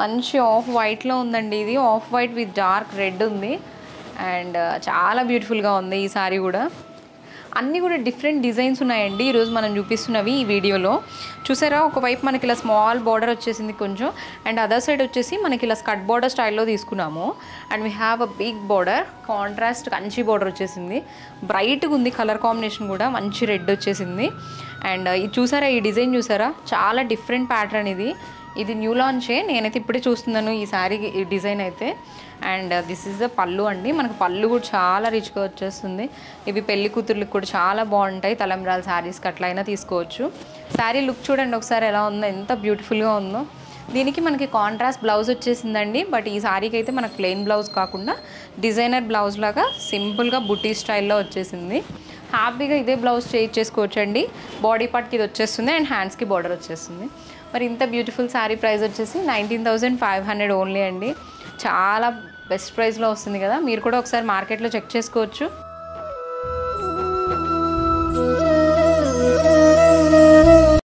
మంచి ఆఫ్ వైట్లో ఉందండి. ఇది off white with dark red ఉంది అండ్ చాలా బ్యూటిఫుల్గా ఉంది ఈ సారీ కూడా. అన్నీ కూడా డిఫరెంట్ డిజైన్స్ ఉన్నాయండి ఈరోజు మనం చూపిస్తున్నవి ఈ వీడియోలో. చూసారా, ఒకవైపు మనకి ఇలా స్మాల్ బార్డర్ వచ్చేసింది కొంచెం, అండ్ అదర్ సైడ్ వచ్చేసి మనకి ఇలా స్కట్ బార్డర్ స్టైల్లో తీసుకున్నాము. And we have a big border, contrast Kanchi border వచ్చేసింది. బ్రైట్గా ఉంది కలర్ కాంబినేషన్ కూడా, మంచి రెడ్ వచ్చేసింది. అండ్ ఇది చూసారా, ఈ డిజైన్ చూసారా, చాలా డిఫరెంట్ ప్యాటర్న్ ఇది. ఇది న్యూ లాంచే, నేనైతే ఇప్పుడే చూస్తున్నాను ఈ శారీ ఈ డిజైన్ అయితే. అండ్ దిస్ ఈజ్ ద పళ్ళు అండి. మనకు పళ్ళు కూడా చాలా రిచ్గా వచ్చేస్తుంది. ఇవి పెళ్లి కూతుర్లకు కూడా చాలా బాగుంటాయి. తలంబ్రాల శారీస్కి అట్లయినా తీసుకోవచ్చు. శారీ లుక్ చూడండి ఒకసారి ఎలా ఉందో, ఎంత బ్యూటిఫుల్గా ఉందో. దీనికి మనకి కాంట్రాస్ట్ బ్లౌజ్ వచ్చేసిందండి. బట్ ఈ శారీకి అయితే మనకు ప్లెయిన్ బ్లౌజ్ కాకుండా డిజైనర్ బ్లౌజ్ లాగా సింపుల్గా బుటీ స్టైల్లో వచ్చేసింది. హ్యాపీగా ఇదే బ్లౌజ్ చేయించేసుకోవచ్చండి. బాడీ పార్ట్కి ఇది వచ్చేస్తుంది అండ్ హ్యాండ్స్కి బార్డర్ వచ్చేస్తుంది. మరి ఇంత బ్యూటిఫుల్ శారీ ప్రైస్ వచ్చేసి 19,500 ఓన్లీ అండి. చాలా బెస్ట్ ప్రైస్లో వస్తుంది కదా. మీరు కూడా ఒకసారి మార్కెట్లో చెక్ చేసుకోవచ్చు.